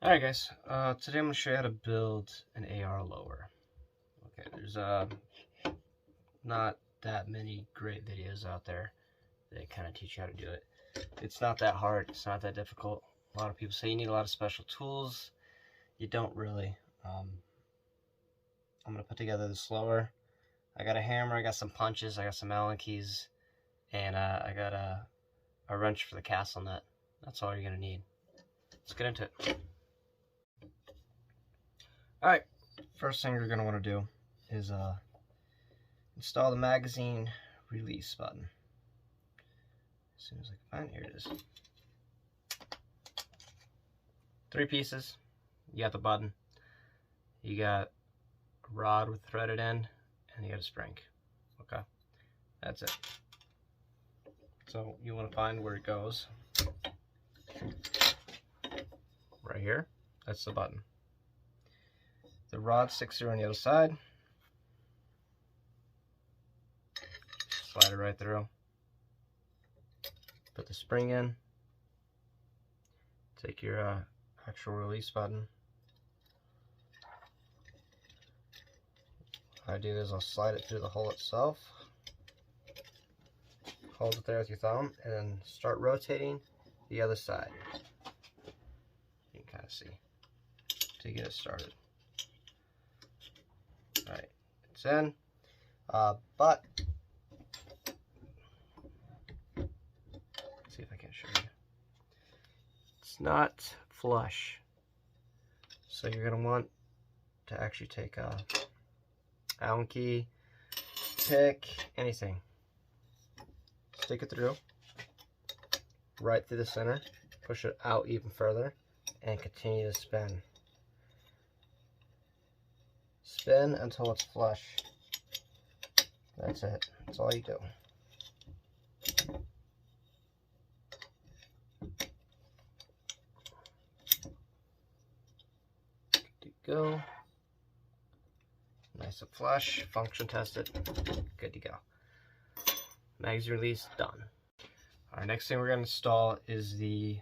Alright guys, today I'm going to show you how to build an AR lower. Okay, there's not that many great videos out there that kind of teach you how to do it. It's not that hard, it's not that difficult. A lot of people say you need a lot of special tools. You don't really. I'm going to put together this lower. I got a hammer, I got some punches, I got some Allen keys, and I got a wrench for the castle nut. That's all you're going to need. Let's get into it. Alright, first thing you're going to want to do is install the magazine release button. As soon as I can find it, here it is. 3 pieces. You got the button, you got a rod with threaded end, and you got a spring. Okay, that's it. So you want to find where it goes. Right here, that's the button. The rod sticks through on the other side. Slide it right through. Put the spring in. Take your actual release button. What I do is I'll slide it through the hole itself. Hold it there with your thumb and then start rotating the other side. You can kind of see to get it started. Alright, it's in. But let's see if I can show you. It's not flush. So you're going to want to actually take a Allen key, pick anything, stick it through, right through the center, push it out even further, and continue to spin. Spin until it's flush. That's it. That's all you do. Good to go. Nice and flush. Function tested. Good to go. Magazine release done. Alright, next thing we're going to install is the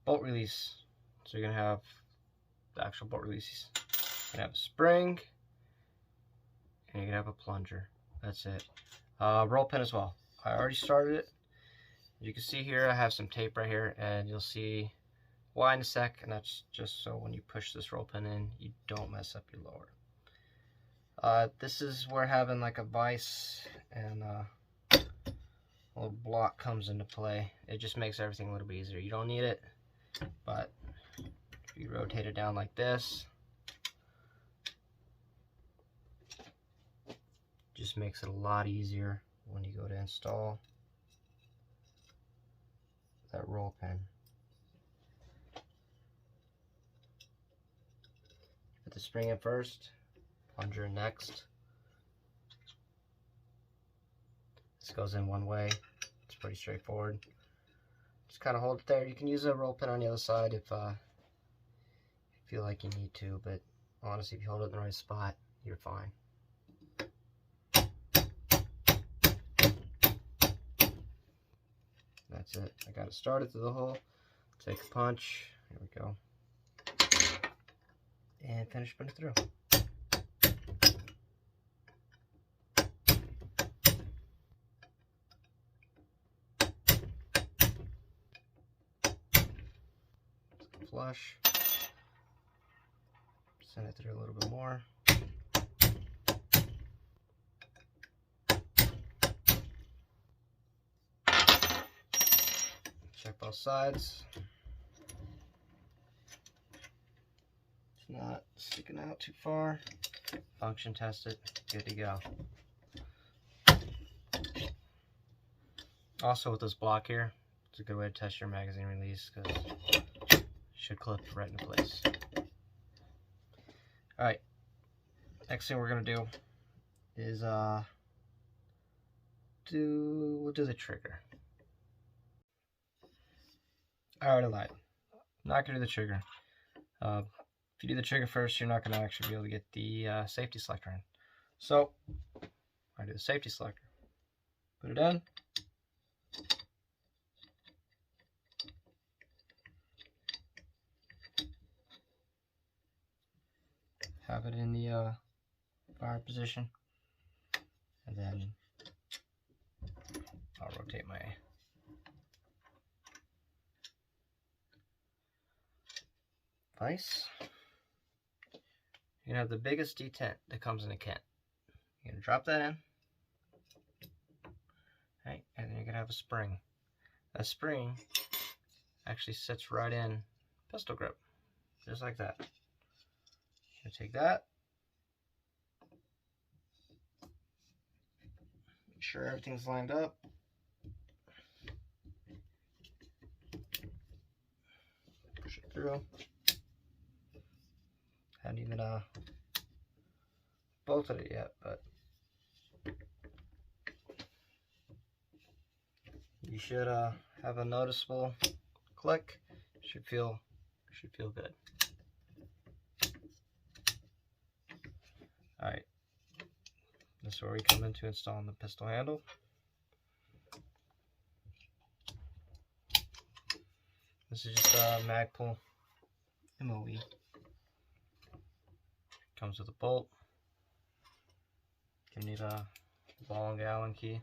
bolt release. So you're going to have the actual bolt releases. You're going to have a spring, and you're going to have a plunger. That's it. Roll pin as well. I already started it. As you can see here, I have some tape right here, and you'll see why in a sec, and that's just so when you push this roll pin in, you don't mess up your lower. This is where having like a vise and a little block comes into play. It just makes everything a little bit easier. You don't need it, but if you rotate it down like this, just makes it a lot easier when you go to install that roll pin. Put the spring in first, plunger in next. This goes in one way. It's pretty straightforward. Just kind of hold it there. You can use a roll pin on the other side if you feel like you need to, but honestly, if you hold it in the right spot, you're fine. That's it. I got it started through the hole. Take a punch. Here we go. And finish putting it through. Flush. Send it through a little bit more. Check both sides. It's not sticking out too far. Function test it. Good to go. Also with this block here, it's a good way to test your magazine release because it should clip right into place. Alright, next thing we're going to do is we'll do the trigger. I already lied. Not going to do the trigger. If you do the trigger first, you're not going to actually be able to get the safety selector in. So, I do the safety selector. Put it in. have it in the fire position, and then I'll rotate my vise. You're gonna have the biggest detent that comes in a kit. You're gonna drop that in, right, and then you're gonna have a spring. That spring actually sits right in pistol grip, just like that. You're gonna take that, make sure everything's lined up. Push it through. Hadn't even bolted it yet, but you should have a noticeable click. Should feel good. All right, this is where we come into installing the pistol handle. This is just a Magpul MOE. Comes with a bolt. You need a ball and Allen key.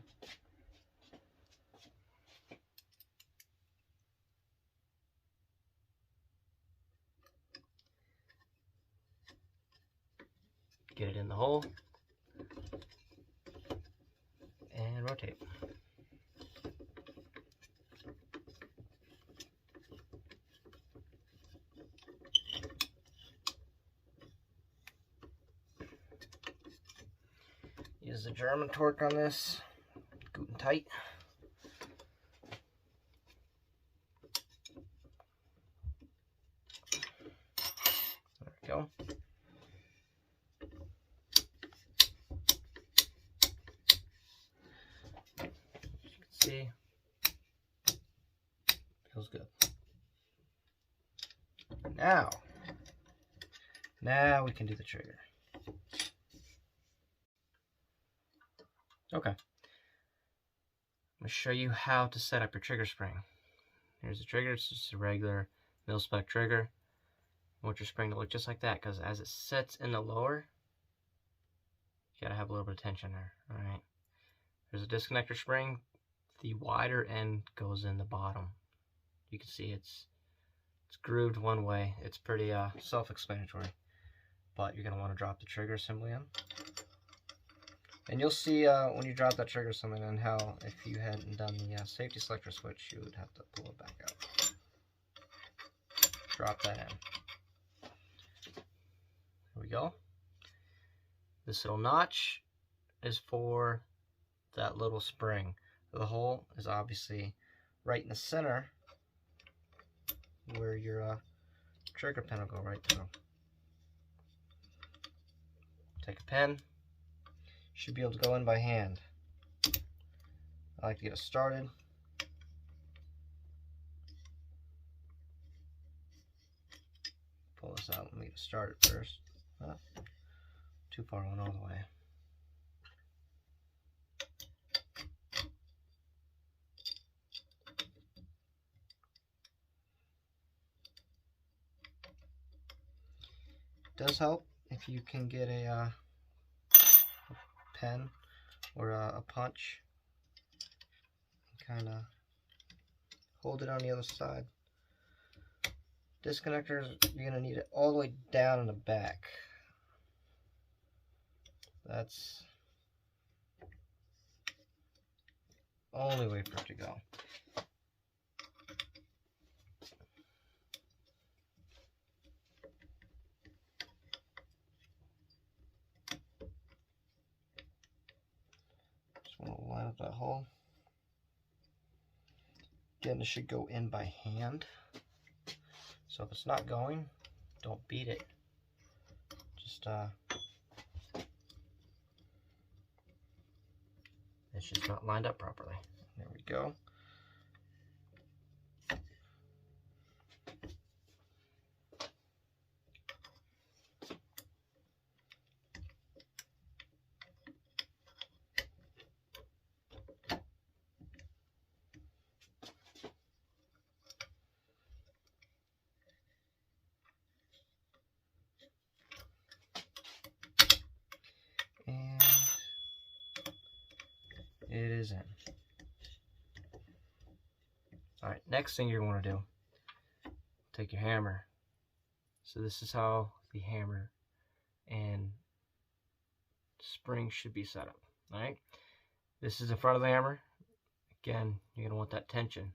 Get it in the hole and rotate. Use the German torque on this, good and tight. There we go. See, feels good. Now we can do the trigger. Okay. I'm going to show you how to set up your trigger spring. Here's the trigger. It's just a regular mil-spec trigger. You want your spring to look just like that, because as it sits in the lower, you gotta have a little bit of tension there. Alright. There's a disconnector spring. The wider end goes in the bottom. You can see it's grooved one way. It's pretty self-explanatory. But you're gonna want to drop the trigger assembly in. And you'll see when you drop that trigger assembly in how if you hadn't done the safety selector switch, you would have to pull it back out. Drop that in. Here we go. This little notch is for that little spring. The hole is obviously right in the center where your trigger pin will go right through. Take a pen. Should be able to go in by hand. I like to get it started. Pull this out. Let me get it started first. Too far, went all the way. It does help if you can get a pen or a punch and kind of hold it on the other side. Disconnectors, you're going to need it all the way down in the back. That's the only way for it to go. Just want to line up that hole. Again, this should go in by hand. So if it's not going, don't beat it. Just it's just not lined up properly. There we go. is in. Alright, next thing you're going to do, take your hammer. So this is how the hammer and spring should be set up. Alright, this is in front of the hammer. Again, you're going to want that tension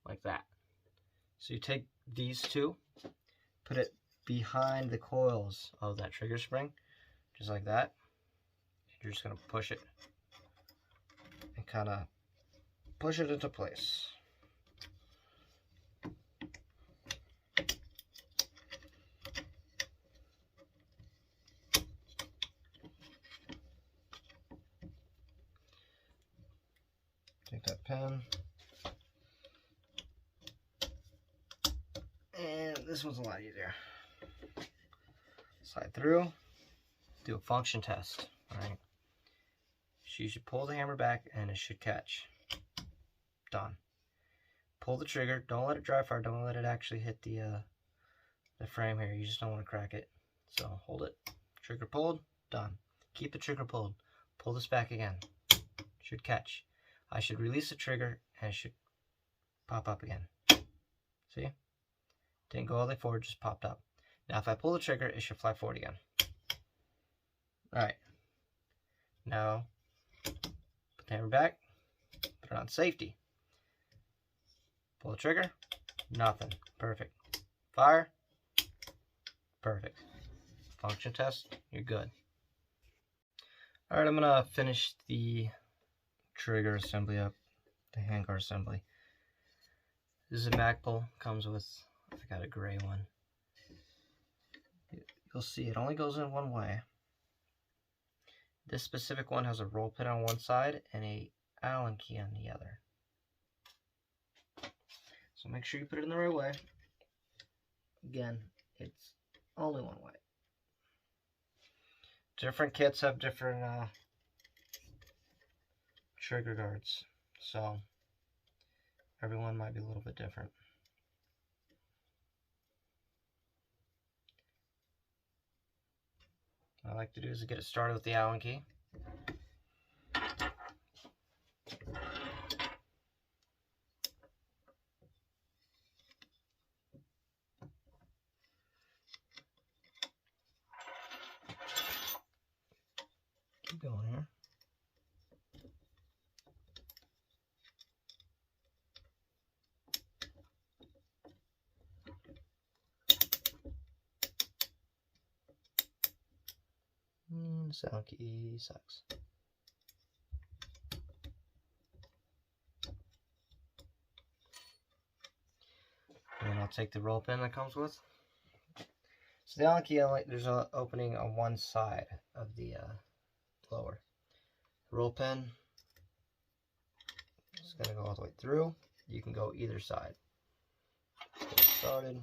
like that. So you take these two, put it behind the coils of that trigger spring, just like that. You're just going to push it and kind of push it into place. Take that pen, and this one's a lot easier. Slide through, do a function test. Alright, so you should pull the hammer back and it should catch. Done. Pull the trigger, don't let it dry fire, don't let it actually hit the frame here, you just don't want to crack it. So hold it, trigger pulled, done. Keep the trigger pulled, pull this back again, should catch. I should release the trigger and it should pop up again. See? Didn't go all the way forward, just popped up. Now if I pull the trigger, it should fly forward again. Alright. Now, put the hammer back, put it on safety. Pull the trigger, nothing. Perfect. Fire, perfect. Function test, you're good. Alright, I'm going to finish the trigger assembly up, the handguard assembly. This is a Mac pull, comes with, I got a gray one. You'll see it only goes in one way. This specific one has a roll pin on one side and a Allen key on the other. So make sure you put it in the right way. Again, it's only one way. Different kits have different trigger guards, so everyone might be a little bit different. What I like to do is get it started with the Allen key. Keep going here. Sound key sucks. And then I'll take the roll pin that comes with. So the Allen key, there's an opening on one side of the blower. The roll pin is going to go all the way through. You can go either side. Get it started.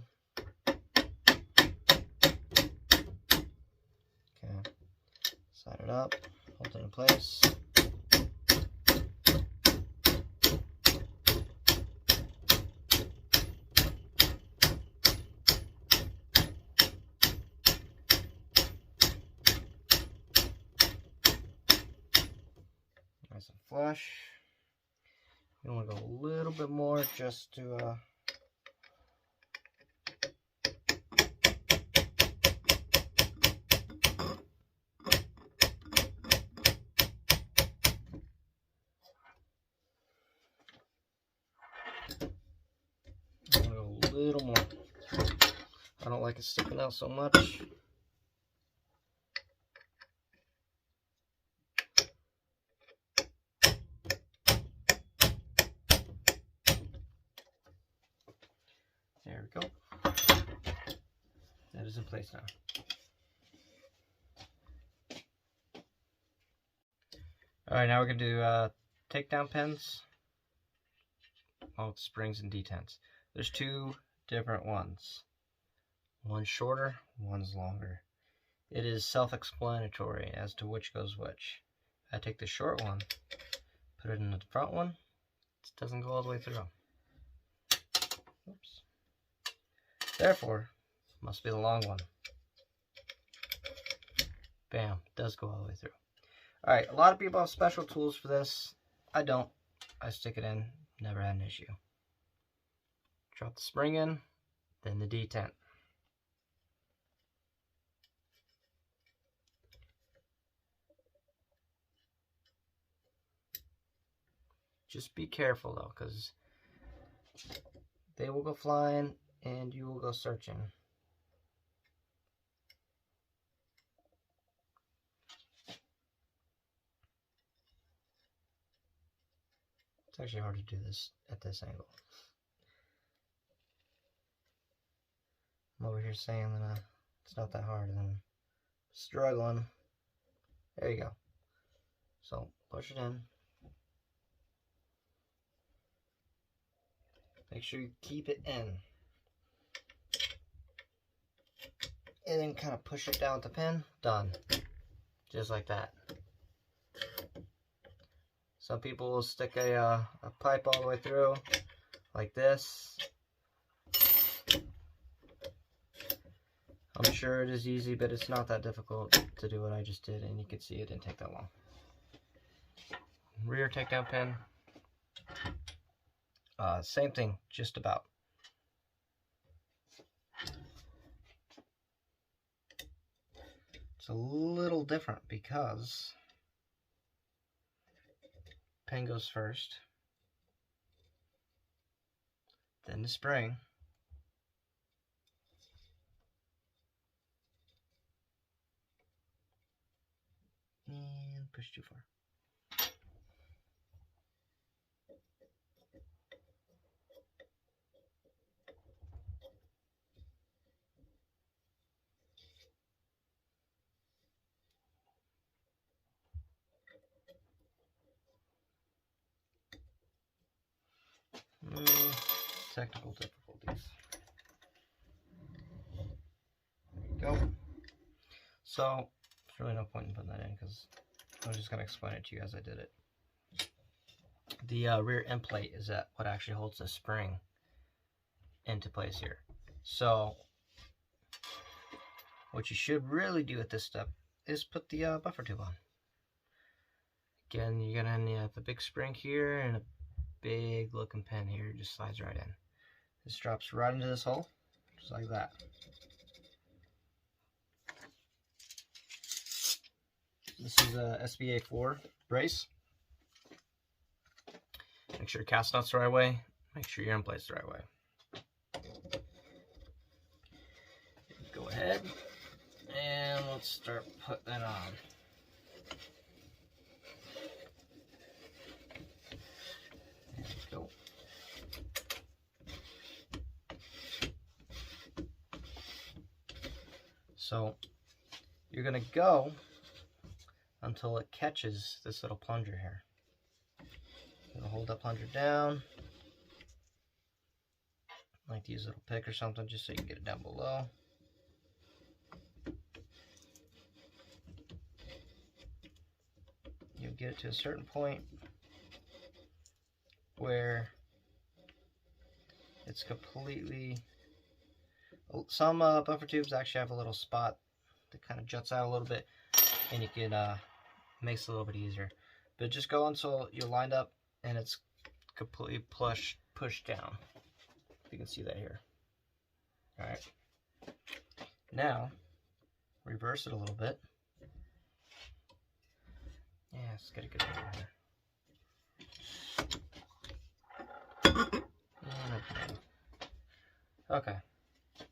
Okay. Slide it up, hold it in place. Nice and flush. You want to go a little bit more just to a little more. I don't like it sticking out so much. There we go. That is in place now. Alright, now we're going to do takedown pins. Oh, springs and detents. There's two different ones. One's shorter, one's longer. It is self-explanatory as to which goes which. I take the short one, put it in the front one, it doesn't go all the way through. Oops. Therefore, must be the long one. Bam, it does go all the way through. Alright, a lot of people have special tools for this. I don't. I stick it in, never had an issue. Drop the spring in, then the detent. Just be careful though, because they will go flying and you will go searching. It's actually hard to do this at this angle. I'm over here saying that it's not that hard and I'm struggling. There you go. So push it in. Make sure you keep it in. And then kind of push it down with the pin. Done. Just like that. Some people will stick a pipe all the way through, like this. I'm sure it is easy, but it's not that difficult to do what I just did, and you can see it didn't take that long. Rear takedown pin. Same thing, just about. It's a little different because pin goes first, then the spring, and push too far. Technical difficulties. There you go. So, there's really no point in putting that in because I was just going to explain it to you as I did it. The rear end plate is what actually holds the spring into place here. So, what you should really do at this step is put the buffer tube on. Again, you're going to have the big spring here and a big looking pin here. It just slides right in. This drops right into this hole, just like that. This is a SBA4 brace. Make sure your cast nut's the right way. Make sure your end plate's the right way. Go ahead and let's start putting it on. There we go. So you're gonna go until it catches this little plunger here. You're gonna hold that plunger down. I like to use a little pick or something just so you can get it down below. You'll get it to a certain point where it's completely. Some buffer tubes actually have a little spot that kind of juts out a little bit, and you can makes it a little bit easier. But just go until you're lined up and it's completely pushed down. You can see that here. All right. Now reverse it a little bit. Yeah, let's get a good angle here. Okay.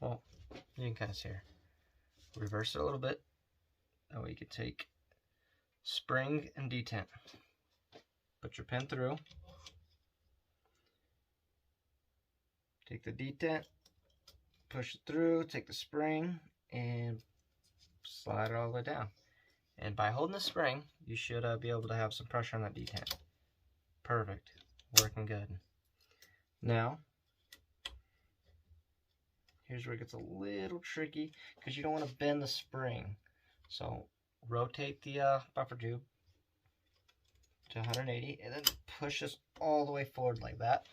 Well, you can kind of see here. Reverse it a little bit. That way you can take spring and detent. Put your pin through. Take the detent, push it through, take the spring, and slide it all the way down. And by holding the spring, you should be able to have some pressure on that detent. Perfect. Working good. Now, here's where it gets a little tricky because you don't want to bend the spring. So rotate the buffer tube to 180 and then push this all the way forward like that.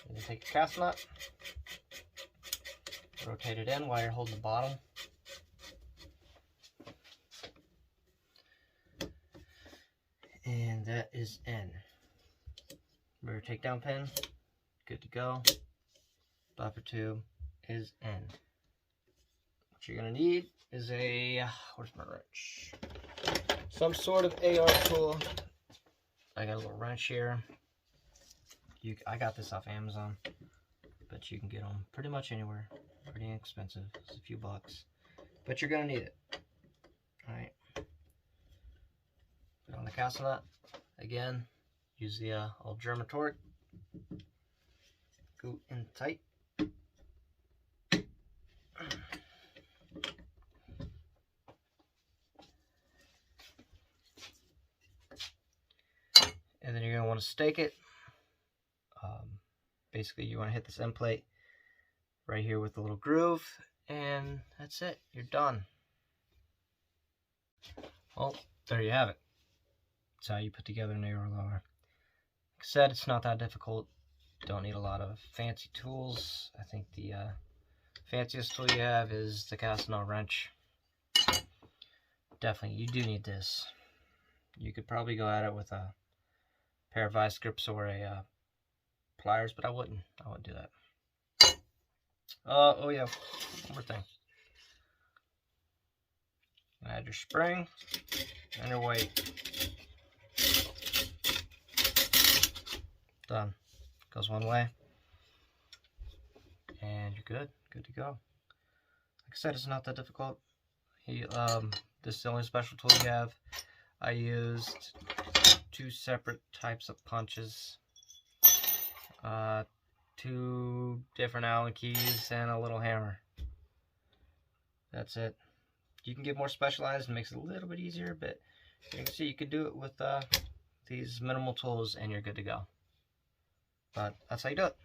And then take your cast nut, rotate it in while you're holding the bottom. that is in. Rear takedown pin, good to go. Buffer tube is in. What you're gonna need is a, where's my wrench? Some sort of AR tool. I got a little wrench here. I got this off Amazon, but you can get them pretty much anywhere. Pretty inexpensive, it's a few bucks, but you're gonna need it. All right. Put on the castle nut. Again, use the old German torque. Go in tight. And then you're going to want to stake it. Basically, you want to hit this end plate right here with the little groove, and that's it. You're done. Well, there you have it. That's how you put together an AR lower. Like I said, it's not that difficult. Don't need a lot of fancy tools. I think the fanciest tool you have is the castle nut wrench. Definitely, you do need this. You could probably go at it with a pair of vice grips or a pliers, but I wouldn't do that. Oh yeah, one more thing. Add your spring and your weight. Done. Goes one way, and you're good to go. Like I said, it's not that difficult. This is the only special tool you have. I used 2 separate types of punches, 2 different Allen keys, and a little hammer. That's it. You can get more specialized and makes it a little bit easier, but you can see you could do it with these minimal tools and you're good to go. But that's how you do it.